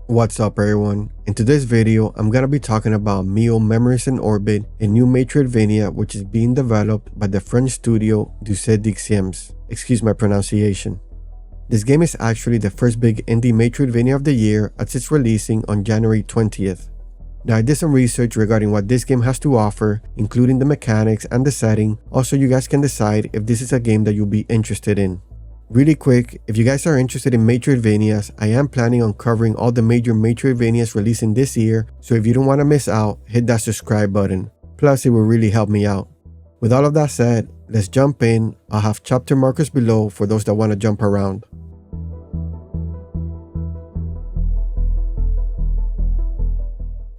What's up everyone? In today's video, I'm gonna be talking about MIO Memories in Orbit, a new Metroidvania which is being developed by the French studio Douze Dixièmes. Excuse my pronunciation. This game is actually the first big indie Metroidvania of the year as it's releasing on January 20th. Now I did some research regarding what this game has to offer, including the mechanics and the setting, also you guys can decide if this is a game that you'll be interested in. Really quick, if you guys are interested in Metroidvanias, I am planning on covering all the major Metroidvanias releasing this year, so if you don't want to miss out, hit that subscribe button. Plus, it will really help me out. With all of that said, let's jump in. I'll have chapter markers below for those that want to jump around.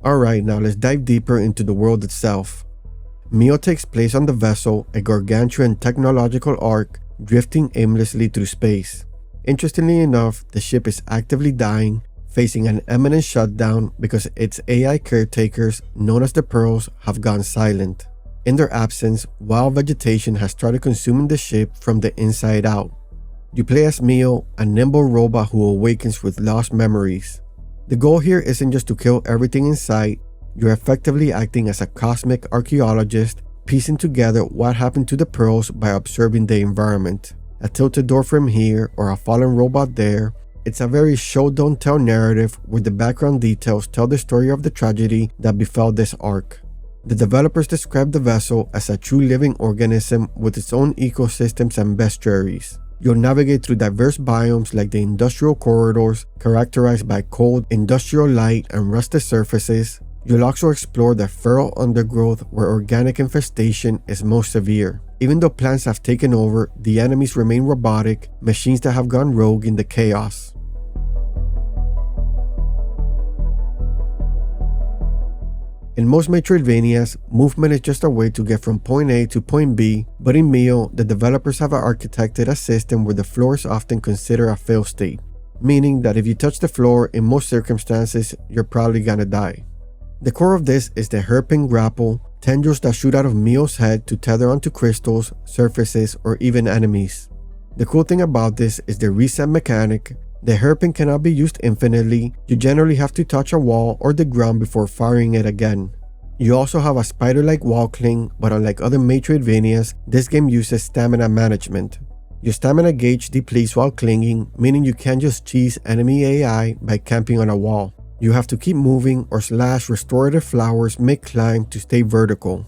Alright, now let's dive deeper into the world itself. MIO takes place on the vessel, a gargantuan technological ark drifting aimlessly through space. Interestingly enough, the ship is actively dying, facing an imminent shutdown because its AI caretakers, known as the Pearls, have gone silent. In their absence, wild vegetation has started consuming the ship from the inside out. You play as MIO, a nimble robot who awakens with lost memories. The goal here isn't just to kill everything in sight, you're effectively acting as a cosmic archaeologist, piecing together what happened to the Pearls by observing the environment. A tilted door from here or a fallen robot there. It's a very show don't tell narrative where the background details tell the story of the tragedy that befell this ark. The developers describe the vessel as a true living organism with its own ecosystems and bestiaries. You'll navigate through diverse biomes like the industrial corridors characterized by cold, industrial light and rusted surfaces. You'll also explore the feral undergrowth where organic infestation is most severe. Even though plants have taken over, the enemies remain robotic, machines that have gone rogue in the chaos. In most Metroidvanias, movement is just a way to get from point A to point B, but in MIO, the developers have architected a system where the floor is often considered a fail state, meaning that if you touch the floor in most circumstances, you're probably gonna die. The core of this is the Hairpin Grapple, tendrils that shoot out of MIO's head to tether onto crystals, surfaces, or even enemies. The cool thing about this is the reset mechanic. The hairpin cannot be used infinitely, you generally have to touch a wall or the ground before firing it again. You also have a spider-like wall cling, but unlike other Metroidvanias, this game uses stamina management. Your stamina gauge depletes while clinging, meaning you can't just cheese enemy AI by camping on a wall. You have to keep moving or slash restorative flowers mid-climb to stay vertical.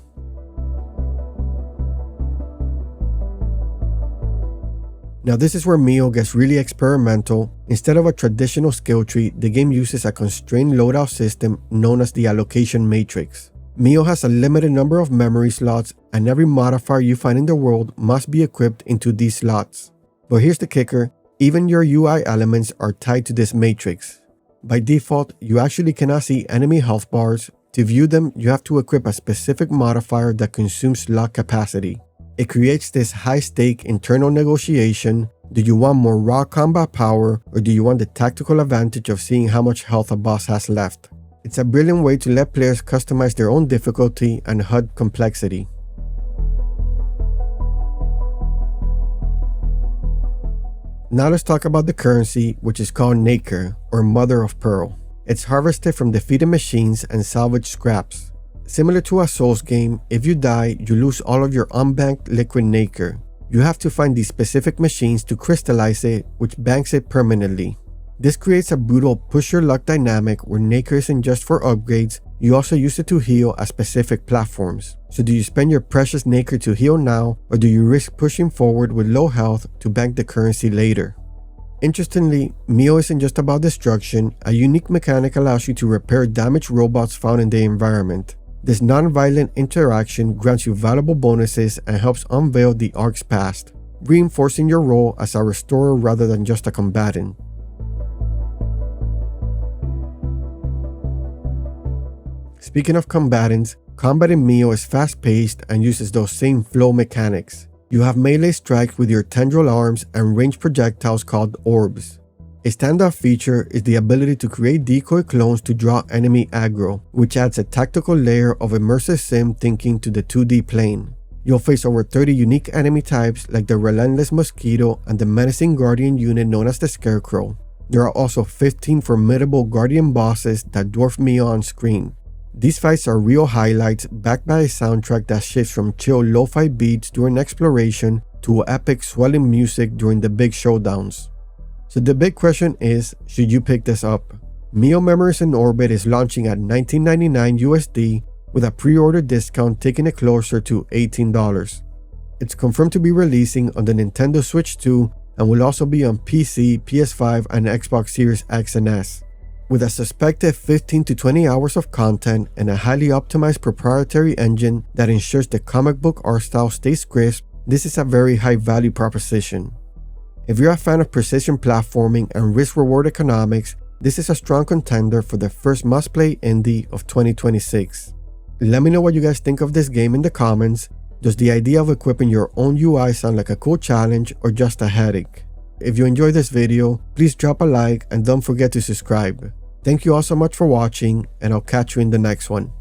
Now this is where MIO gets really experimental. Instead of a traditional skill tree, the game uses a constrained loadout system known as the Allocation Matrix. MIO has a limited number of memory slots, and every modifier you find in the world must be equipped into these slots. But here's the kicker, even your UI elements are tied to this matrix. By default, you actually cannot see enemy health bars. To view them, you have to equip a specific modifier that consumes slot capacity. It creates this high-stake internal negotiation. Do you want more raw combat power, or do you want the tactical advantage of seeing how much health a boss has left? It's a brilliant way to let players customize their own difficulty and HUD complexity. Now let's talk about the currency, which is called Nacre, or Mother of Pearl. It's harvested from defeated machines and salvaged scraps. Similar to a Souls game, if you die, you lose all of your unbanked liquid Nacre. You have to find these specific machines to crystallize it, which banks it permanently. This creates a brutal push your luck dynamic where Nacre isn't just for upgrades, you also use it to heal at specific platforms. So do you spend your precious Nacre to heal now, or do you risk pushing forward with low health to bank the currency later? Interestingly, MIO isn't just about destruction. A unique mechanic allows you to repair damaged robots found in the environment. This non-violent interaction grants you valuable bonuses and helps unveil the ark's past, reinforcing your role as a restorer rather than just a combatant. Speaking of combatants, combat in MIO is fast-paced and uses those same flow mechanics. You have melee strikes with your tendril arms and ranged projectiles called orbs. A standout feature is the ability to create decoy clones to draw enemy aggro, which adds a tactical layer of immersive sim thinking to the 2D plane. You'll face over 30 unique enemy types like the relentless mosquito and the menacing guardian unit known as the Scarecrow. There are also 15 formidable guardian bosses that dwarf MIO on screen. These fights are real highlights backed by a soundtrack that shifts from chill lo-fi beats during exploration to epic swelling music during the big showdowns. So the big question is, should you pick this up? MIO Memories in Orbit is launching at $19.99 USD with a pre-order discount taking it closer to $18. It's confirmed to be releasing on the Nintendo Switch 2 and will also be on PC, PS5, and Xbox Series X and S. With a suspected 15 to 20 hours of content and a highly optimized proprietary engine that ensures the comic book art style stays crisp, this is a very high value proposition. If you're a fan of precision platforming and risk-reward economics, this is a strong contender for the first must-play indie of 2026. Let me know what you guys think of this game in the comments. Does the idea of equipping your own UI sound like a cool challenge or just a headache? If you enjoyed this video, please drop a like and don't forget to subscribe. Thank you all so much for watching, and I'll catch you in the next one.